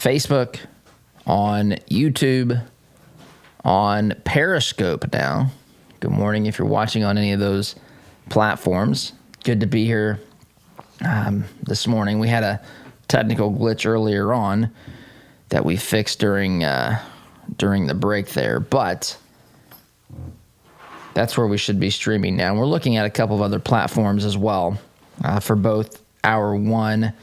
Facebook, on YouTube, on Periscope now. Good morning if you're watching on any of those platforms. Good to be here this morning. We had a technical glitch earlier on that we fixed during the break there, but that's where we should be streaming now. We're looking at a couple of other platforms as well for both Hour 1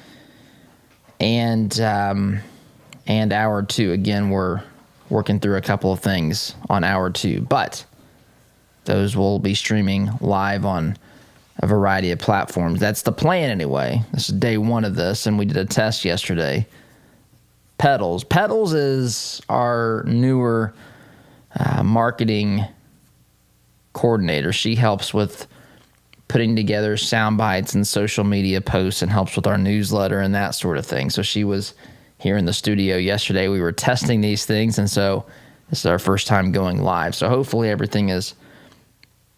and Hour 2. Again, we're working through a couple of things on Hour 2, but those will be streaming live on a variety of platforms. That's the plan anyway. This is day one of this, and we did a test yesterday. Pedals. Pedals is our newer marketing coordinator. She helps with putting together sound bites and social media posts and helps with our newsletter and that sort of thing. So she was here in the studio yesterday. We were testing these things, and so this is our first time going live. So hopefully everything is,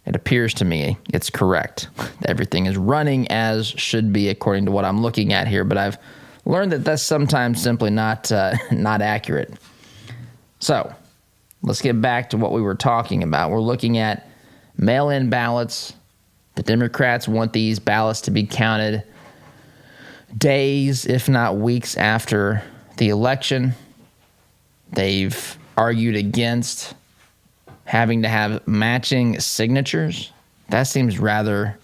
it appears to me, it's correct. Everything is running as should be according to what I'm looking at here, but I've learned that that's sometimes simply not accurate. So let's get back to what we were talking about. We're looking at mail-in ballots. The Democrats want these ballots to be counted days, if not weeks, after the election. They've argued against having to have matching signatures. That seems rather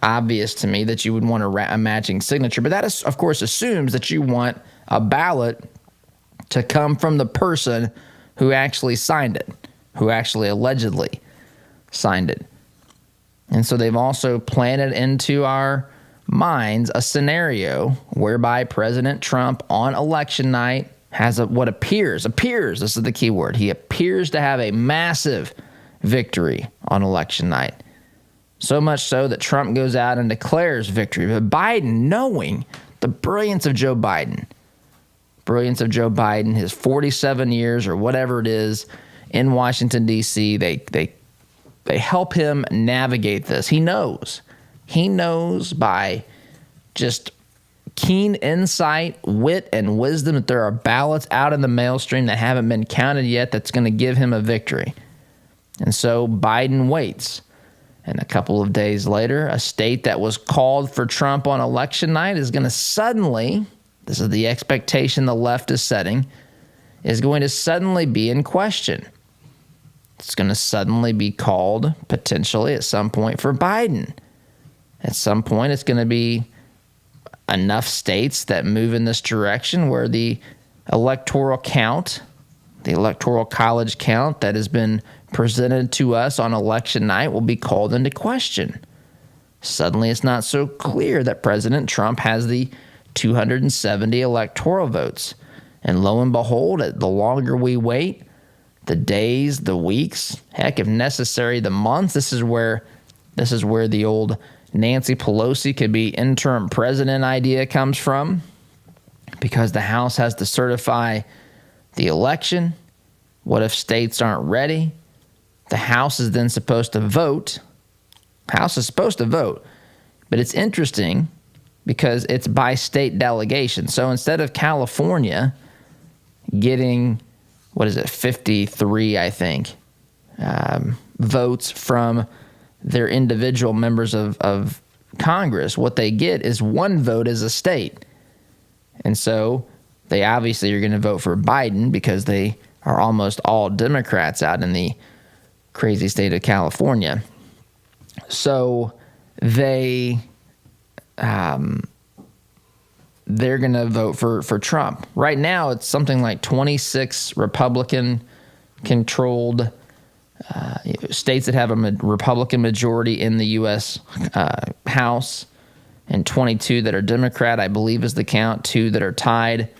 obvious to me that you would want a matching signature, but that is, of course, assumes that you want a ballot to come from the person who actually signed it, who actually allegedly signed it. And so they've also planted into our minds a scenario whereby President Trump on election night has what appears, this is the key word, he appears to have a massive victory on election night. So much so that Trump goes out and declares victory. But Biden, knowing the brilliance of Joe Biden, his 47 years or whatever it is in Washington, D.C., they help him navigate this. He knows by just keen insight, wit, and wisdom that there are ballots out in the mail stream that haven't been counted yet that's going to give him a victory. And so Biden waits. And a couple of days later, a state that was called for Trump on election night is going to suddenly, this is the expectation the left is setting, is going to suddenly be in question. It's going to suddenly be called, potentially, at some point for Biden. At some point, it's going to be enough states that move in this direction where the electoral count, the electoral college count that has been presented to us on election night will be called into question. Suddenly, it's not so clear that President Trump has the 270 electoral votes. And lo and behold, the longer we wait, the days, the weeks, heck, if necessary, the months, this is where the old Nancy Pelosi could be interim president idea comes from, because the House has to certify the election. What if states aren't ready? The House is then supposed to vote. House is supposed to vote. But it's interesting because it's by state delegation. So instead of California getting, 53, I think, votes from their individual members of Congress, what they get is one vote as a state. And so they obviously are going to vote for Biden because they are almost all Democrats out in the crazy state of California. So they're going to vote for Trump. Right now, it's something like 26 Republican-controlled states that have a Republican majority in the U.S. House, and 22 that are Democrat, I believe is the count, 2 that are tied.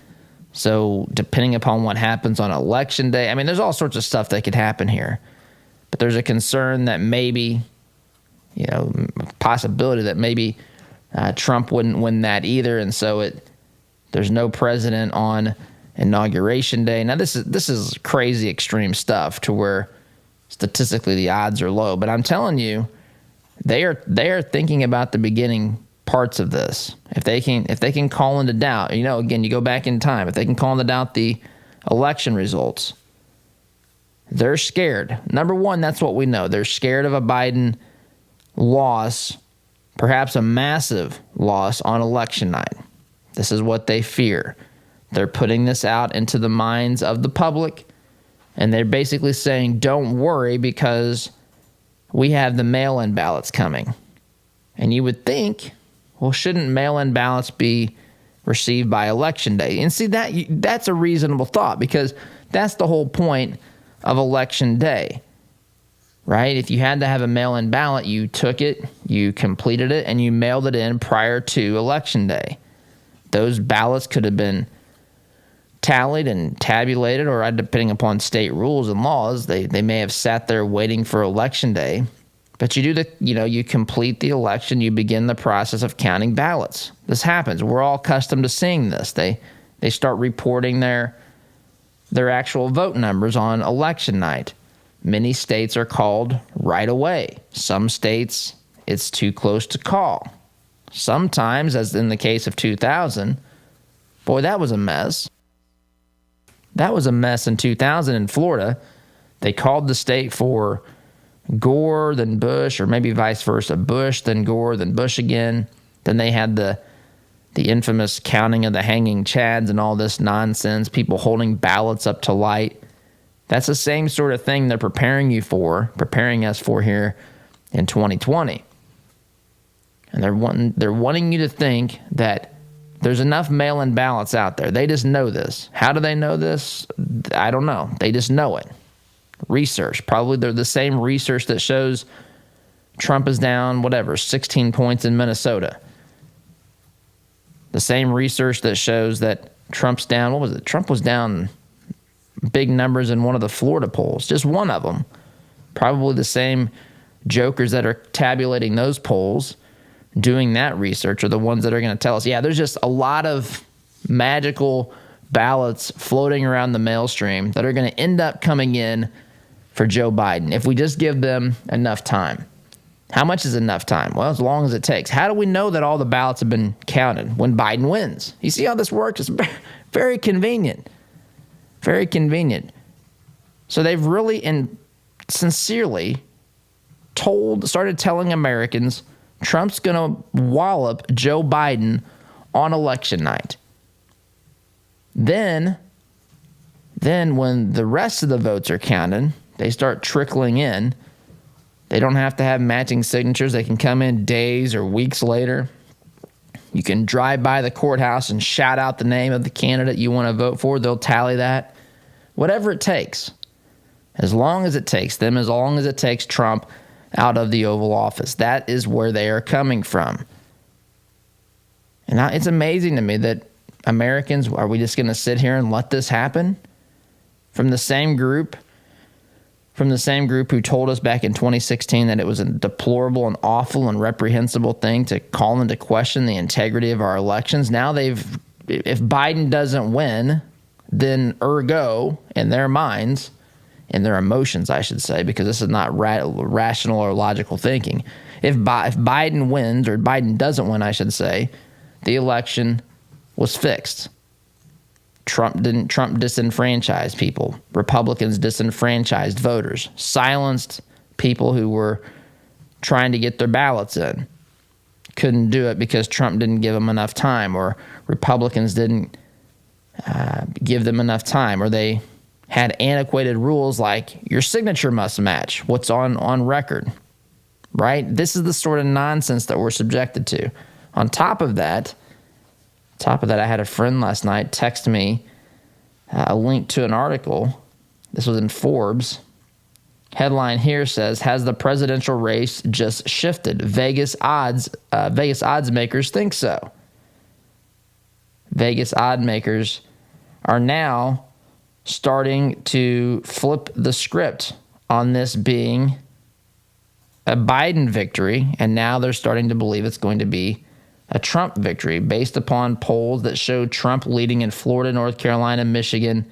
So depending upon what happens on election day, I mean, there's all sorts of stuff that could happen here. But there's a concern that maybe, possibility that maybe Trump wouldn't win that either, and so there's no president on Inauguration Day. Now, this is crazy extreme stuff to where statistically the odds are low, but I'm telling you, they are thinking about the beginning parts of this. If they can call into doubt, again, you go back in time, if they can call into doubt the election results, they're scared. Number one, that's what we know. They're scared of a Biden loss, perhaps a massive loss on election night. This is what they fear. They're putting this out into the minds of the public, and they're basically saying, don't worry because we have the mail-in ballots coming. And you would think, well, shouldn't mail-in ballots be received by Election Day? And see, that's a reasonable thought, because that's the whole point of Election Day, right? If you had to have a mail-in ballot, you took it, you completed it, and you mailed it in prior to Election Day. Those ballots could have been tallied and tabulated, or depending upon state rules and laws, they may have sat there waiting for Election Day. But you complete the election, you begin the process of counting ballots. This happens. We're all accustomed to seeing this. They start reporting their actual vote numbers on election night. Many states are called right away. Some states, it's too close to call. Sometimes, as in the case of 2000, boy, that was a mess. That was a mess in 2000 in Florida. They called the state for Gore, then Bush, or maybe vice versa. Bush, then Gore, then Bush again. Then they had the infamous counting of the hanging chads and all this nonsense, people holding ballots up to light. That's the same sort of thing they're preparing us for here in 2020. And they're wanting you to think that there's enough mail-in ballots out there. They just know this. How do they know this? I don't know. They just know it. Research. Probably they're the same research that shows Trump is down, 16 points in Minnesota. The same research that shows that Trump's down, Trump was down big numbers in one of the Florida polls, just one of them. Probably the same jokers that are tabulating those polls, doing that research, are the ones that are going to tell us, yeah, there's just a lot of magical ballots floating around the mail stream that are going to end up coming in for Joe Biden if we just give them enough time. How much is enough time? Well, as long as it takes. How do we know that all the ballots have been counted? When Biden wins. You see how this works? It's very convenient. Very convenient. So they've really and sincerely started telling Americans Trump's going to wallop Joe Biden on election night. Then when the rest of the votes are counted, they start trickling in. They don't have to have matching signatures. They can come in days or weeks later. You can drive by the courthouse and shout out the name of the candidate you want to vote for. They'll tally that. Whatever it takes. As long as it takes them, as long as it takes Trump out of the Oval Office. That is where they are coming from. And it's amazing to me that Americans, are we just going to sit here and let this happen? From the same group who told us back in 2016 that it was a deplorable and awful and reprehensible thing to call into question the integrity of our elections. Now if Biden doesn't win, then ergo, in their minds, in their emotions, I should say, because this is not rational or logical thinking. If Biden wins, or Biden doesn't win, I should say, the election was fixed. Trump disenfranchised people. Republicans disenfranchised voters. Silenced people who were trying to get their ballots in. Couldn't do it because Trump didn't give them enough time, or Republicans didn't give them enough time, or they had antiquated rules like your signature must match what's on record, right? This is the sort of nonsense that we're subjected to. On top of that, I had a friend last night text me a link to an article. This was in Forbes. Headline here says, "Has the presidential race just shifted? Vegas odds makers think so." Vegas odd makers are now starting to flip the script on this being a Biden victory, and now they're starting to believe it's going to be a Trump victory based upon polls that show Trump leading in Florida, North Carolina, Michigan,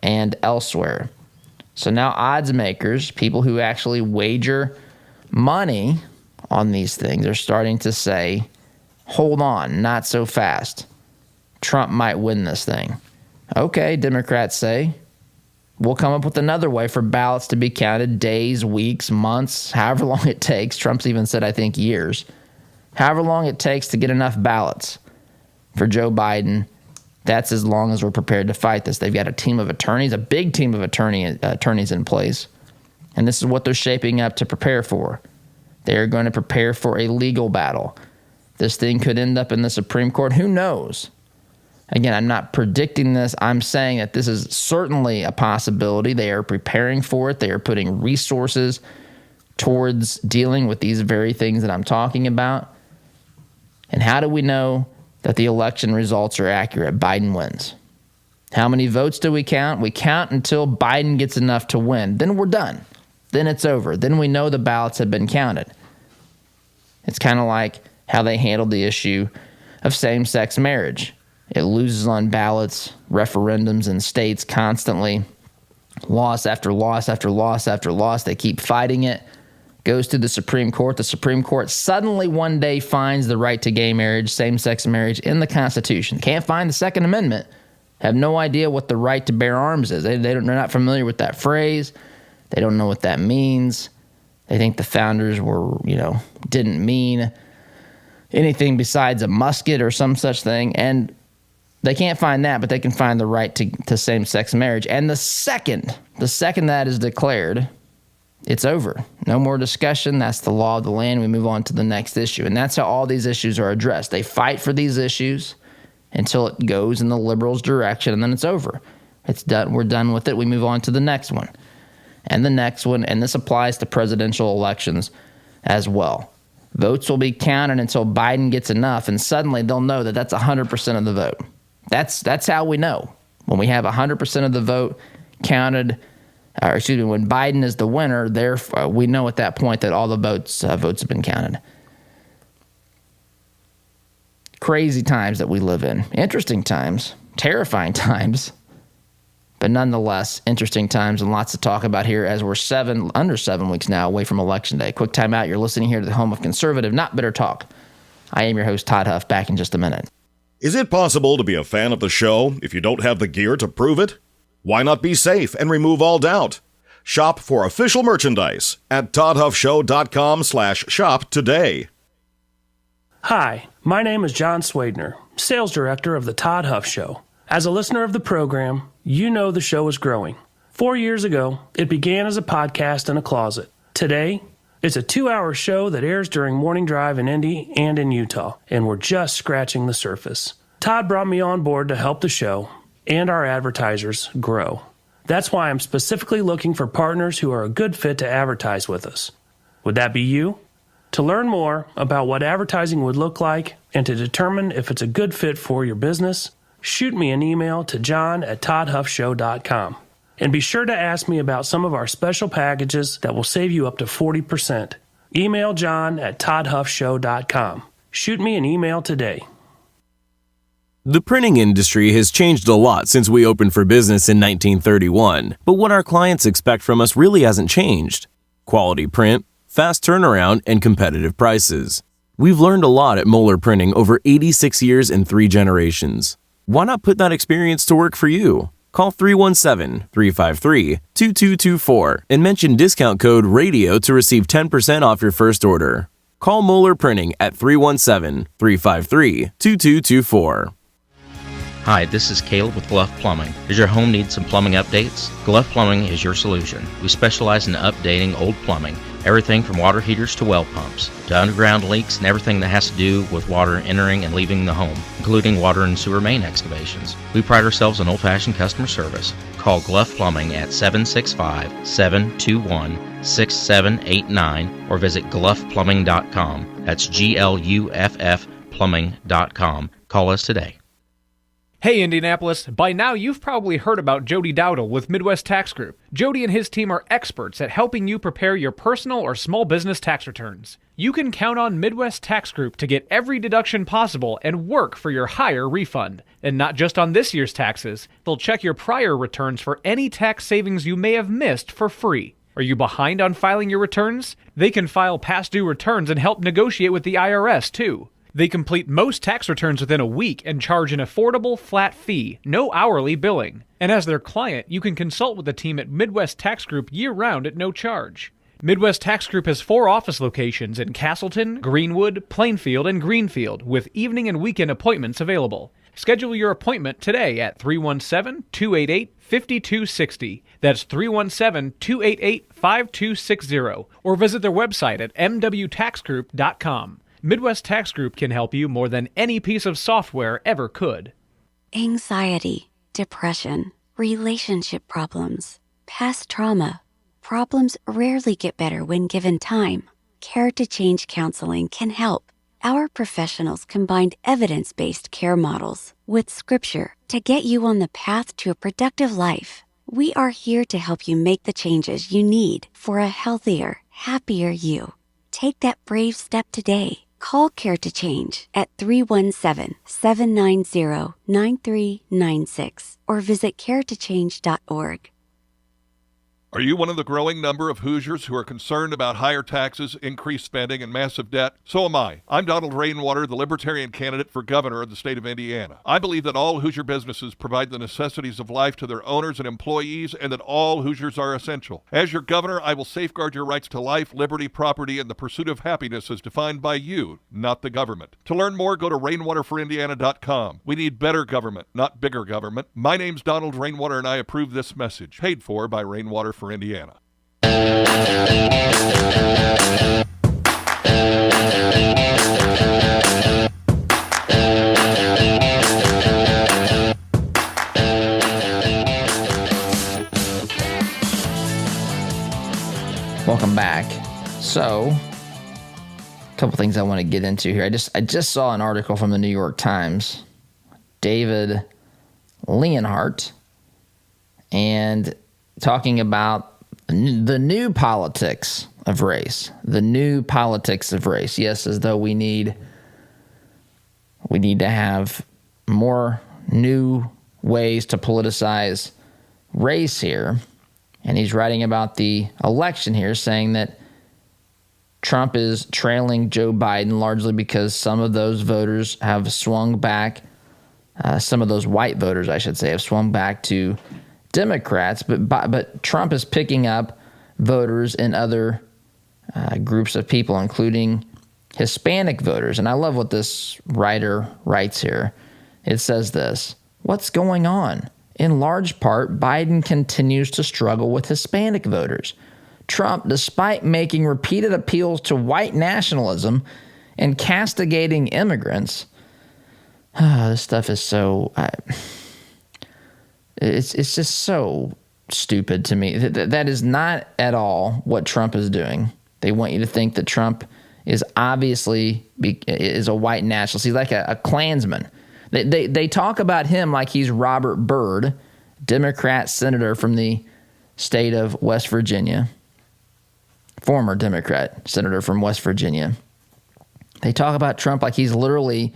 and elsewhere. So now odds makers, people who actually wager money on these things, are starting to say Hold on, not so fast. Trump might win this thing. Okay, Democrats say. We'll come up with another way for ballots to be counted, days, weeks, months, however long it takes. Trump's even said, I think, years. However long it takes to get enough ballots for Joe Biden, that's as long as we're prepared to fight this. They've got a team of attorneys, a big team of attorneys in place. And this is what they're shaping up to prepare for. They are going to prepare for a legal battle. This thing could end up in the Supreme Court. Who knows? Again, I'm not predicting this. I'm saying that this is certainly a possibility. They are preparing for it. They are putting resources towards dealing with these very things that I'm talking about. And how do we know that the election results are accurate? Biden wins. How many votes do we count? We count until Biden gets enough to win. Then we're done. Then it's over. Then we know the ballots have been counted. It's kind of like how they handled the issue of same-sex marriage. It loses on ballots, referendums in states constantly. Loss after loss after loss after loss. They keep fighting it. Goes to the Supreme Court. The Supreme Court suddenly one day finds the right to gay marriage, same-sex marriage in the Constitution. Can't find the Second Amendment. Have no idea what the right to bear arms is. They're not familiar with that phrase. They don't know what that means. They think the founders didn't mean anything besides a musket or some such thing. And they can't find that, but they can find the right to same-sex marriage. And the second that is declared, it's over. No more discussion. That's the law of the land. We move on to the next issue. And that's how all these issues are addressed. They fight for these issues until it goes in the liberals' direction, and then it's over. It's done. We're done with it. We move on to the next one. And the next one, and this applies to presidential elections as well. Votes will be counted until Biden gets enough, and suddenly they'll know that that's 100% of the vote. That's how we know. When we have 100% of the vote counted, when Biden is the winner, we know at that point that all the votes have been counted. Crazy times that we live in. Interesting times. Terrifying times. But nonetheless, interesting times and lots to talk about here as we're under 7 weeks now away from Election Day. Quick time out. You're listening here to the home of conservative, not bitter talk. I am your host, Todd Huff. Back in just a minute. Is it possible to be a fan of the show if you don't have the gear to prove it? Why not be safe and remove all doubt? Shop for official merchandise at toddhuffshow.com/shop today. Hi, my name is John Swadner, Sales Director of the Todd Huff Show. As a listener of the program, you know the show is growing. 4 years ago, it began as a podcast in a closet. Today, it's a 2-hour show that airs during morning drive in Indy and in Utah, and we're just scratching the surface. Todd brought me on board to help the show and our advertisers grow. That's why I'm specifically looking for partners who are a good fit to advertise with us. Would that be you? To learn more about what advertising would look like and to determine if it's a good fit for your business, shoot me an email to john@toddhuffshow.com. And be sure to ask me about some of our special packages that will save you up to 40%. Email john@toddhuffshow.com. Shoot me an email today. The printing industry has changed a lot since we opened for business in 1931, but what our clients expect from us really hasn't changed. Quality print, fast turnaround, and competitive prices. We've learned a lot at Moeller Printing over 86 years and 3 generations. Why not put that experience to work for you? Call 317-353-2224 and mention discount code RADIO to receive 10% off your first order. Call Moeller Printing at 317-353-2224. Hi, this is Caleb with Gluff Plumbing. Does your home need some plumbing updates? Gluff Plumbing is your solution. We specialize in updating old plumbing, everything from water heaters to well pumps, to underground leaks and everything that has to do with water entering and leaving the home, including water and sewer main excavations. We pride ourselves on old-fashioned customer service. Call Gluff Plumbing at 765-721-6789 or visit gluffplumbing.com. That's GLUFF plumbing.com. Call us today. Hey Indianapolis, by now you've probably heard about Jody Dowdle with Midwest Tax Group. Jody and his team are experts at helping you prepare your personal or small business tax returns. You can count on Midwest Tax Group to get every deduction possible and work for your higher refund. And not just on this year's taxes, they'll check your prior returns for any tax savings you may have missed for free. Are you behind on filing your returns? They can file past due returns and help negotiate with the IRS too. They complete most tax returns within a week and charge an affordable, flat fee, no hourly billing. And as their client, you can consult with the team at Midwest Tax Group year-round at no charge. Midwest Tax Group has 4 office locations in Castleton, Greenwood, Plainfield, and Greenfield, with evening and weekend appointments available. Schedule your appointment today at 317-288-5260. That's 317-288-5260. Or visit their website at mwtaxgroup.com. Midwest Tax Group can help you more than any piece of software ever could. Anxiety, depression, relationship problems, past trauma. Problems rarely get better when given time. Care to Change counseling can help. Our professionals combined evidence-based care models with scripture to get you on the path to a productive life. We are here to help you make the changes you need for a healthier, happier you. Take that brave step today. Call Care to Change at 317-790-9396 or visit caretochange.org. Are you one of the growing number of Hoosiers who are concerned about higher taxes, increased spending, and massive debt? So am I. I'm Donald Rainwater, the Libertarian candidate for governor of the state of Indiana. I believe that all Hoosier businesses provide the necessities of life to their owners and employees, and that all Hoosiers are essential. As your governor, I will safeguard your rights to life, liberty, property, and the pursuit of happiness as defined by you, not the government. To learn more, go to rainwaterforindiana.com. We need better government, not bigger government. My name's Donald Rainwater, and I approve this message. Paid for by Rainwater for Indiana. Welcome back. So, a couple things I want to get into here. I just saw an article from the New York Times, David Leonhardt, and talking about the new politics of race. The new politics of race. Yes, as though we need to have more new ways to politicize race here. And he's writing about the election here, saying that Trump is trailing Joe Biden largely because some of those voters have swung back, some of those white voters, I should say, have swung back to Democrats, but Trump is picking up voters in other groups of people, including Hispanic voters. And I love what this writer writes here. It says this: what's going on? In large part, Biden continues to struggle with Hispanic voters. Trump, despite making repeated appeals to white nationalism and castigating immigrants, this stuff is so... It's just so stupid to me. That is not at all what Trump is doing. They want you to think that Trump is obviously is a white nationalist. He's like a Klansman. They talk about him like he's Robert Byrd, Democrat senator from the state of West Virginia, former Democrat senator from West Virginia. They talk about Trump like he's literally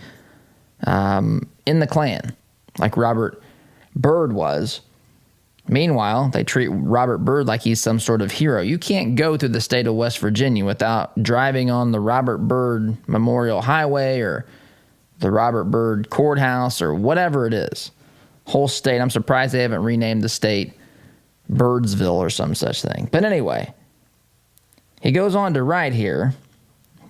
in the Klan, like Robert Byrd was. Meanwhile, they treat Robert Byrd like he's some sort of hero. You can't go through the state of West Virginia without driving on the Robert Byrd Memorial Highway or the Robert Byrd Courthouse or whatever it is. Whole state. I'm surprised they haven't renamed the state Byrdsville or some such thing. But anyway, he goes on to write here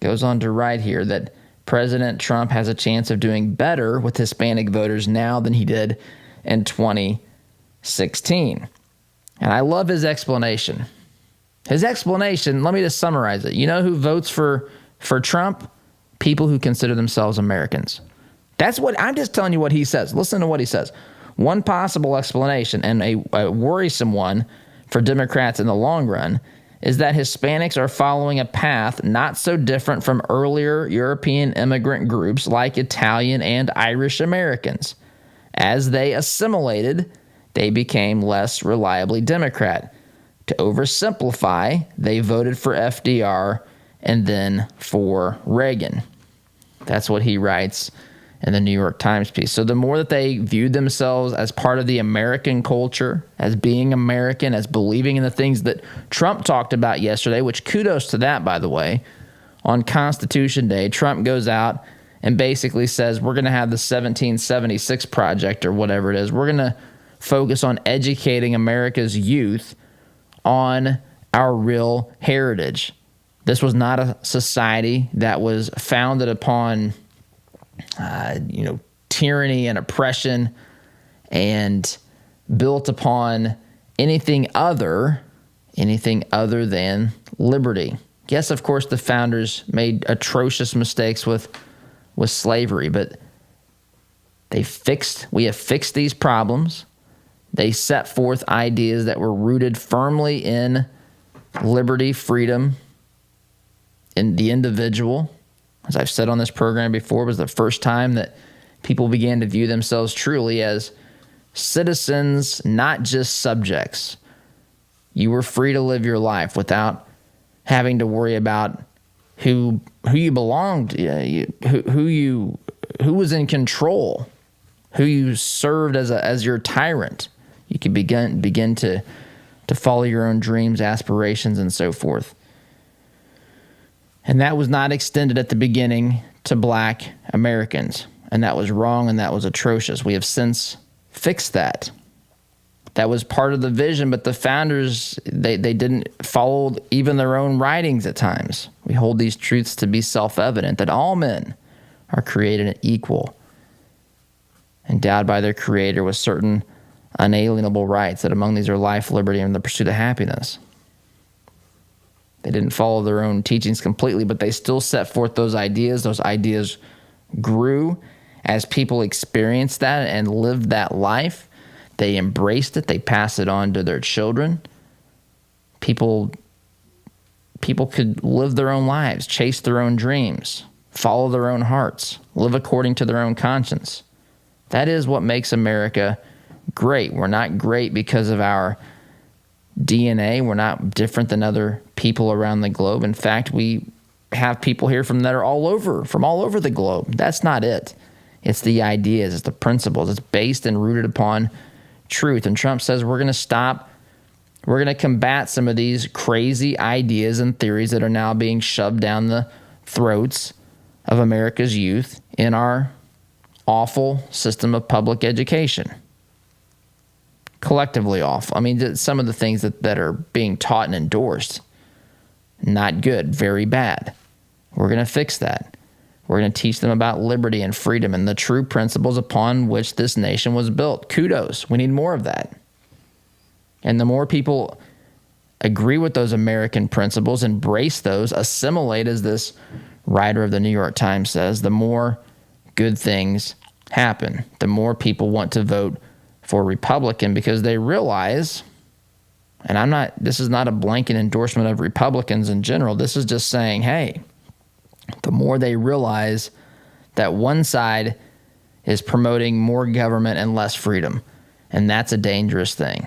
that President Trump has a chance of doing better with Hispanic voters now than he did in 2016. And I love his explanation. His explanation, let me just summarize it. You know who votes for Trump? People who consider themselves Americans. That's what I'm just telling you what he says. Listen to what he says. One possible explanation, and a worrisome one for Democrats in the long run, is that Hispanics are following a path not so different from earlier European immigrant groups like Italian and Irish Americans. As they assimilated, they became less reliably Democrat. To oversimplify, they voted for FDR and then for Reagan. That's what he writes in the New York Times piece. So the more that they viewed themselves as part of the American culture, as being American, as believing in the things that Trump talked about yesterday, which kudos to that, by the way. On Constitution Day, Trump goes out and basically says we're going to have the 1776 project or whatever it is. We're going to focus on educating America's youth on our real heritage. This was not a society that was founded upon, tyranny and oppression and built upon anything other than liberty. Yes, of course, the founders made atrocious mistakes with slavery, but we have fixed these problems. They set forth ideas that were rooted firmly in liberty, freedom, in the individual. As I've said on this program before, it was the first time that people began to view themselves truly as citizens, not just subjects. You were free to live your life without having to worry about who you belonged, who was in control, who you served as your tyrant. You could begin to follow your own dreams, aspirations, and so forth. And that was not extended at the beginning to black Americans. And that was wrong and that was atrocious. We have since fixed that. That was part of the vision, but the founders, they didn't follow even their own writings at times. We hold these truths to be self-evident, that all men are created equal, endowed by their Creator with certain unalienable rights, that among these are life, liberty, and the pursuit of happiness. They didn't follow their own teachings completely, but they still set forth those ideas. Those ideas grew as people experienced that and lived that life. They embraced it. They passed it on to their children. People could live their own lives, chase their own dreams, follow their own hearts, live according to their own conscience. That is what makes America great. We're not great because of our DNA. We're not different than other people around the globe. In fact, we have people here from all over the globe. That's not it. It's the ideas, it's the principles. It's based and rooted upon truth. And Trump says we're going to combat some of these crazy ideas and theories that are now being shoved down the throats of America's youth in our awful system of public education. Collectively awful. I mean, some of the things that are being taught and endorsed, not good, very bad. We're going to fix that. We're going to teach them about liberty and freedom and the true principles upon which this nation was built. Kudos. We need more of that. And the more people agree with those American principles, embrace those, assimilate, as this writer of the New York Times says, the more good things happen. The more people want to vote for Republican because they realize, and this is not a blanket endorsement of Republicans in general. This is just saying, hey, the more they realize that one side is promoting more government and less freedom, and that's a dangerous thing.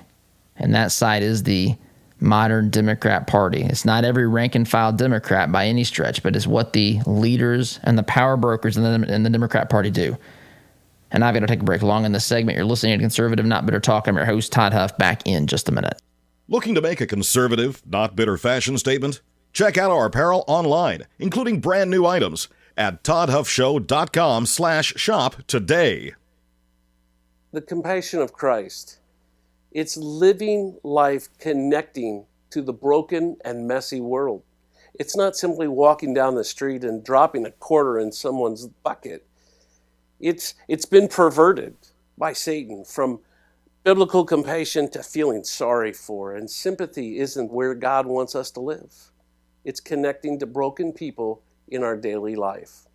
And that side is the modern Democrat Party. It's not every rank and file Democrat by any stretch, but it's what the leaders and the power brokers in the Democrat Party do. And I've got to take a break. Along in this segment, you're listening to Conservative Not Bitter Talk. I'm your host, Todd Huff, back in just a minute. Looking to make a conservative, not bitter fashion statement? Check out our apparel online, including brand new items at toddhuffshow.com/shop today. The compassion of Christ. It's living life connecting to the broken and messy world. It's not simply walking down the street and dropping a quarter in someone's bucket. It's been perverted by Satan from biblical compassion to feeling sorry for, and sympathy isn't where God wants us to live. It's connecting to broken people in our daily life.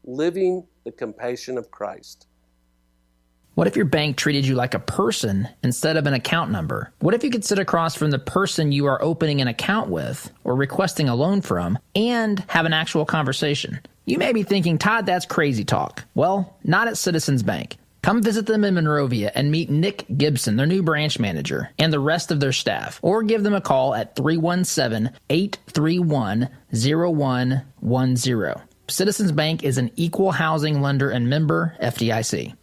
Living the compassion of Christ. What if your bank treated you like a person instead of an account number? What if you could sit across from the person you are opening an account with or requesting a loan from and have an actual conversation? You may be thinking, Todd, that's crazy talk. Well, not at Citizens Bank. Come visit them in Monrovia and meet Nick Gibson, their new branch manager, and the rest of their staff. Or give them a call at 317-831-0110. Citizens Bank is an equal housing lender and member FDIC.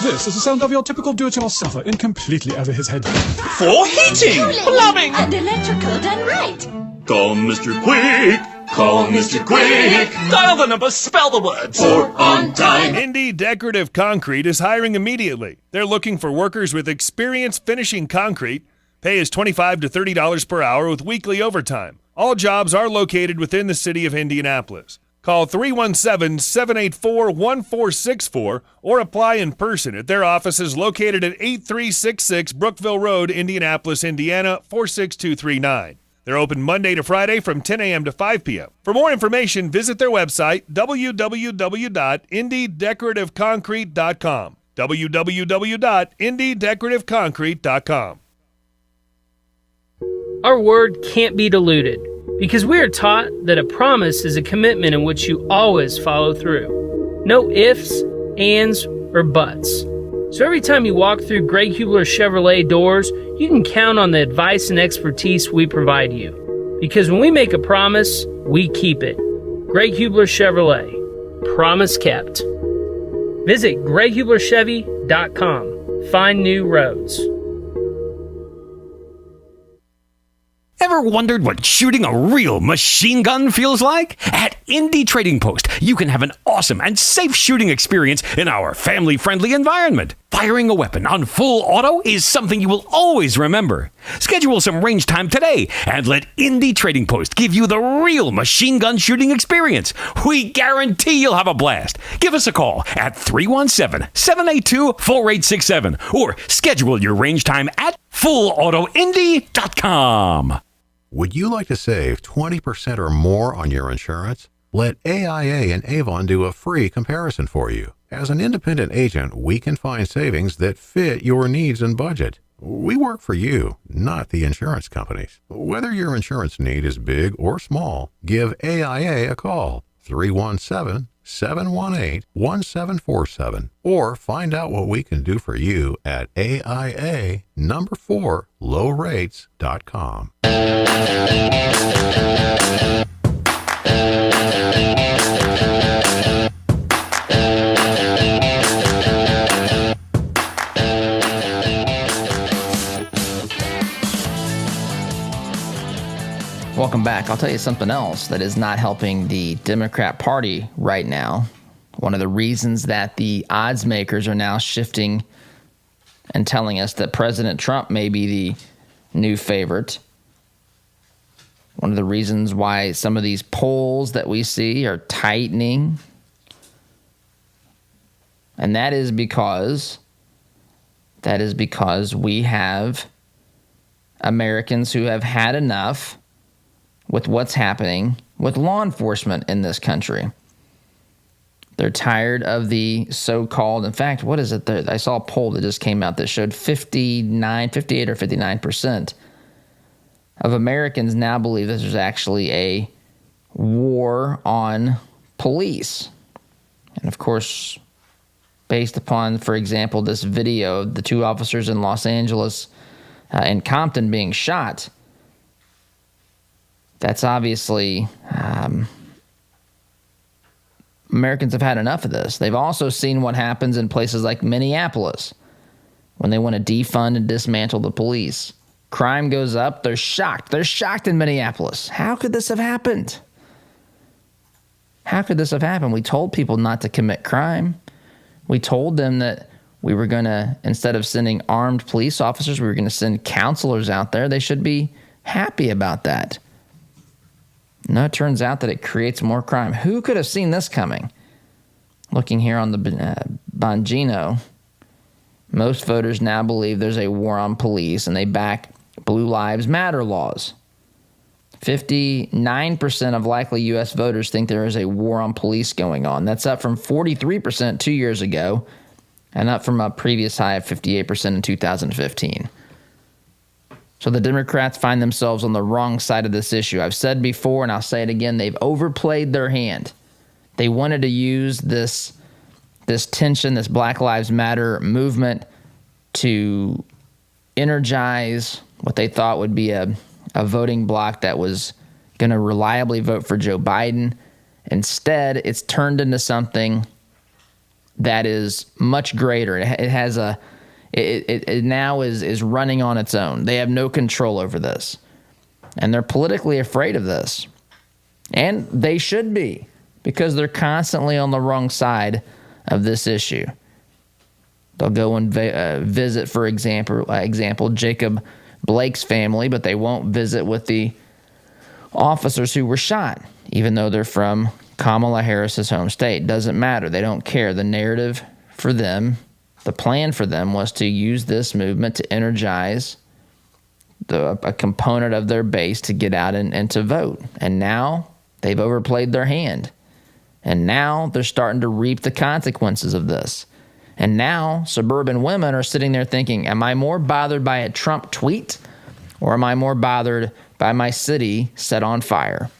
This is the sound of your typical do-it-yourselfer in completely over his head. For heating, plumbing, and electrical done right. Come, Mr. Quick. Call Mr. Quick. Dial the number, spell the words. For on time. Indy Decorative Concrete is hiring immediately. They're looking for workers with experience finishing concrete. Pay is $25 to $30 per hour with weekly overtime. All jobs are located within the city of Indianapolis. Call 317-784-1464 or apply in person at their offices located at 8366 Brookville Road, Indianapolis, Indiana, 46239. They're open Monday to Friday from 10 a.m. to 5 p.m. For more information, visit their website, www.indydecorativeconcrete.com. www.indydecorativeconcrete.com. Our word can't be diluted because we are taught that a promise is a commitment in which you always follow through. No ifs, ands, or buts. So every time you walk through Greg Hubler Chevrolet doors, you can count on the advice and expertise we provide you. Because when we make a promise, we keep it. Greg Hubler Chevrolet. Promise kept. Visit GregHublerChevy.com. Find new roads. Ever wondered what shooting a real machine gun feels like? At Indy Trading Post, you can have an awesome and safe shooting experience in our family-friendly environment. Firing a weapon on full auto is something you will always remember. Schedule some range time today and let Indy Trading Post give you the real machine gun shooting experience. We guarantee you'll have a blast. Give us a call at 317-782-4867 or schedule your range time at fullautoindy.com. Would you like to save 20% or more on your insurance? Let AIA and Avon do a free comparison for you. As an independent agent, we can find savings that fit your needs and budget. We work for you, not the insurance companies. Whether your insurance need is big or small, give AIA a call, 317-718-1747, or find out what we can do for you at AIA4lowrates.com. Welcome back. I'll tell you something else that is not helping the Democrat Party right now. One of the reasons that the odds makers are now shifting and telling us that President Trump may be the new favorite. One of the reasons why some of these polls that we see are tightening. And that is because we have Americans who have had enough with what's happening with law enforcement in this country. They're tired of the so-called, in fact, what is it? I saw a poll that just came out that showed 58 or 59% of Americans now believe that there's actually a war on police. And of course, based upon, for example, this video of the two officers in Los Angeles and Compton being shot, that's obviously Americans have had enough of this. They've also seen what happens in places like Minneapolis when they want to defund and dismantle the police. Crime goes up. They're shocked. They're shocked in Minneapolis. How could this have happened? How could this have happened? We told people not to commit crime. We told them that we were going to, instead of sending armed police officers, we were going to send counselors out there. They should be happy about that. No, it turns out that it creates more crime. Who could have seen this coming? Looking here on the Bongino, most voters now believe there's a war on police, and they back Blue Lives Matter laws. 59% of likely U.S. voters think there is a war on police going on. That's up from 43% 2 years ago, and up from a previous high of 58% in 2015. So the Democrats find themselves on the wrong side of this issue. I've said before, and I'll say it again, they've overplayed their hand. They wanted to use this tension, this Black Lives Matter movement, to energize what they thought would be a voting bloc that was going to reliably vote for Joe Biden. Instead, it's turned into something that is much greater. It has it now is running on its own. They have no control over this. And they're politically afraid of this. And they should be, because they're constantly on the wrong side of this issue. They'll go and visit, for example, Jacob Blake's family, but they won't visit with the officers who were shot, even though they're from Kamala Harris's home state. Doesn't matter. They don't care. The narrative for them, the plan for them, was to use this movement to energize a component of their base to get out and to vote. And now they've overplayed their hand. And now they're starting to reap the consequences of this. And now suburban women are sitting there thinking, am I more bothered by a Trump tweet, or am I more bothered by my city set on fire?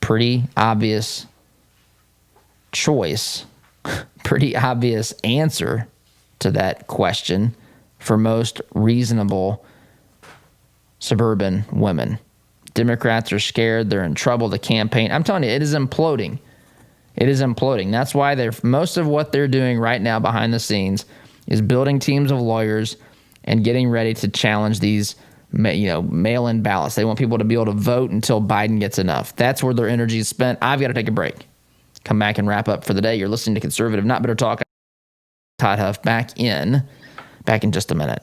Pretty obvious choice, pretty obvious answer to that question for most reasonable suburban women. Democrats are scared. They're in trouble. The campaign, I'm telling you, it is imploding. It is imploding. That's why most of what they're doing right now behind the scenes is building teams of lawyers and getting ready to challenge these mail-in ballots. They want people to be able to vote until Biden gets enough. That's where their energy is spent. I've got to take a break. Come back and wrap up for the day. You're listening to Conservative Not Bitter Talk. Todd Huff back in just a minute.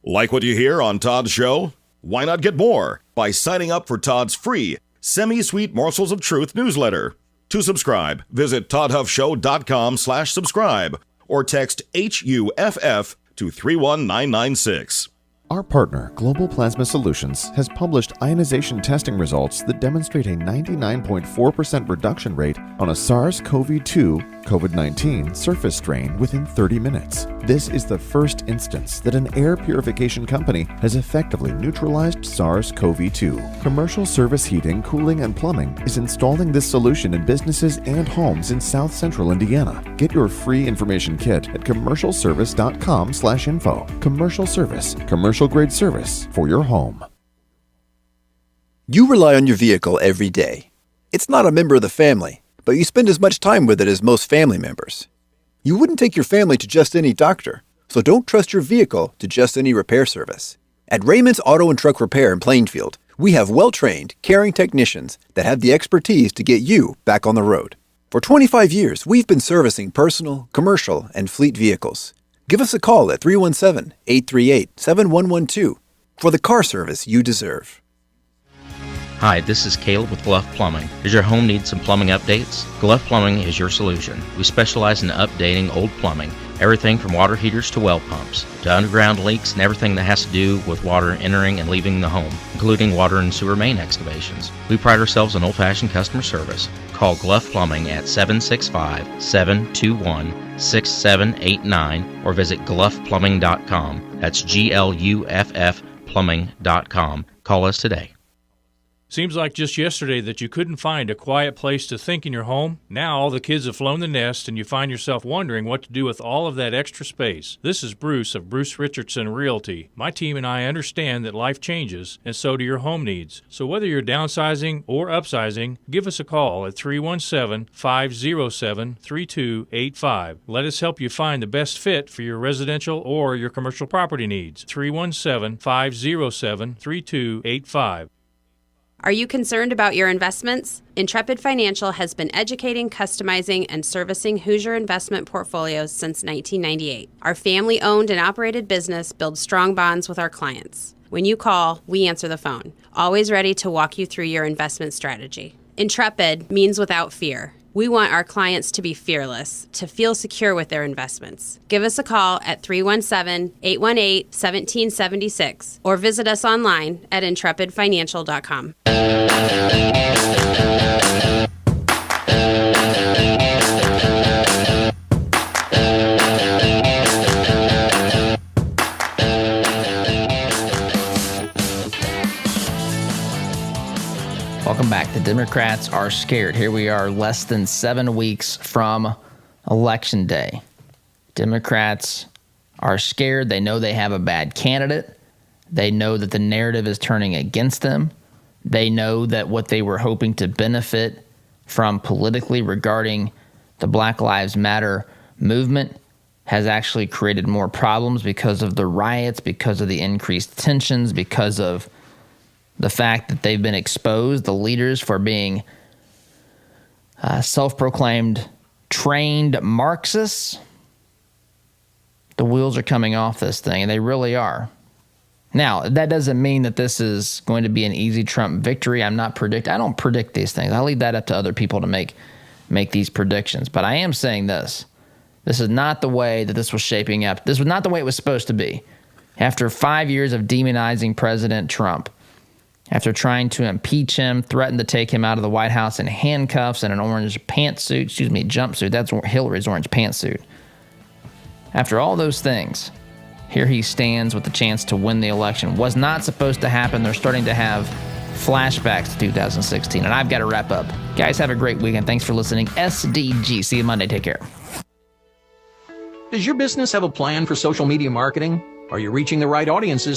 Like what you hear on Todd's show? Why not get more by signing up for Todd's free Semi-Sweet Morsels of Truth newsletter? To subscribe, visit toddhuffshow.com/subscribe or text HUFF to 31996. Our partner, Global Plasma Solutions, has published ionization testing results that demonstrate a 99.4% reduction rate on a SARS-CoV-2 COVID-19 surface strain within 30 minutes. This is the first instance that an air purification company has effectively neutralized SARS-CoV-2. Commercial Service Heating, Cooling, and Plumbing is installing this solution in businesses and homes in South Central Indiana. Get your free information kit at commercialservice.com/info. Commercial Service, commercial-grade service for your home. You rely on your vehicle every day. It's not a member of the family, but you spend as much time with it as most family members. You wouldn't take your family to just any doctor, so don't trust your vehicle to just any repair service. At Raymond's Auto and Truck Repair in Plainfield, we have well-trained, caring technicians that have the expertise to get you back on the road. For 25 years, we've been servicing personal, commercial, and fleet vehicles. Give us a call at 317-838-7112 for the car service you deserve. Hi, this is Caleb with Gluff Plumbing. Does your home need some plumbing updates? Gluff Plumbing is your solution. We specialize in updating old plumbing, everything from water heaters to well pumps, to underground leaks and everything that has to do with water entering and leaving the home, including water and sewer main excavations. We pride ourselves on old-fashioned customer service. Call Gluff Plumbing at 765-721-6789 or visit gluffplumbing.com. That's GLUFF plumbing.com. Call us today. Seems like just yesterday that you couldn't find a quiet place to think in your home. Now all the kids have flown the nest and you find yourself wondering what to do with all of that extra space. This is Bruce of Bruce Richardson Realty. My team and I understand that life changes, and so do your home needs. So whether you're downsizing or upsizing, give us a call at 317-507-3285. Let us help you find the best fit for your residential or your commercial property needs. 317-507-3285. Are you concerned about your investments? Intrepid Financial has been educating, customizing, and servicing Hoosier investment portfolios since 1998. Our family-owned and operated business builds strong bonds with our clients. When you call, we answer the phone, always ready to walk you through your investment strategy. Intrepid means without fear. We want our clients to be fearless, to feel secure with their investments. Give us a call at 317-818-1776 or visit us online at intrepidfinancial.com. Welcome back. The Democrats are scared. Here we are less than 7 weeks from Election Day. Democrats are scared. They know they have a bad candidate. They know that the narrative is turning against them. They know that what they were hoping to benefit from politically regarding the Black Lives Matter movement has actually created more problems because of the riots, because of the increased tensions, because of the fact that they've been exposed, the leaders, for being self-proclaimed trained Marxists. The wheels are coming off this thing, and they really are. Now, that doesn't mean that this is going to be an easy Trump victory. I don't predict these things. I leave that up to other people to make these predictions. But I am saying this. This is not the way that this was shaping up. This was not the way it was supposed to be. After 5 years of demonizing President Trump, after trying to impeach him, threatened to take him out of the White House in handcuffs and an orange jumpsuit. That's Hillary's orange pantsuit. After all those things, here he stands with the chance to win the election. Was not supposed to happen. They're starting to have flashbacks to 2016. And I've got to wrap up. Guys, have a great weekend. Thanks for listening. SDG. See you Monday. Take care. Does your business have a plan for social media marketing? Are you reaching the right audiences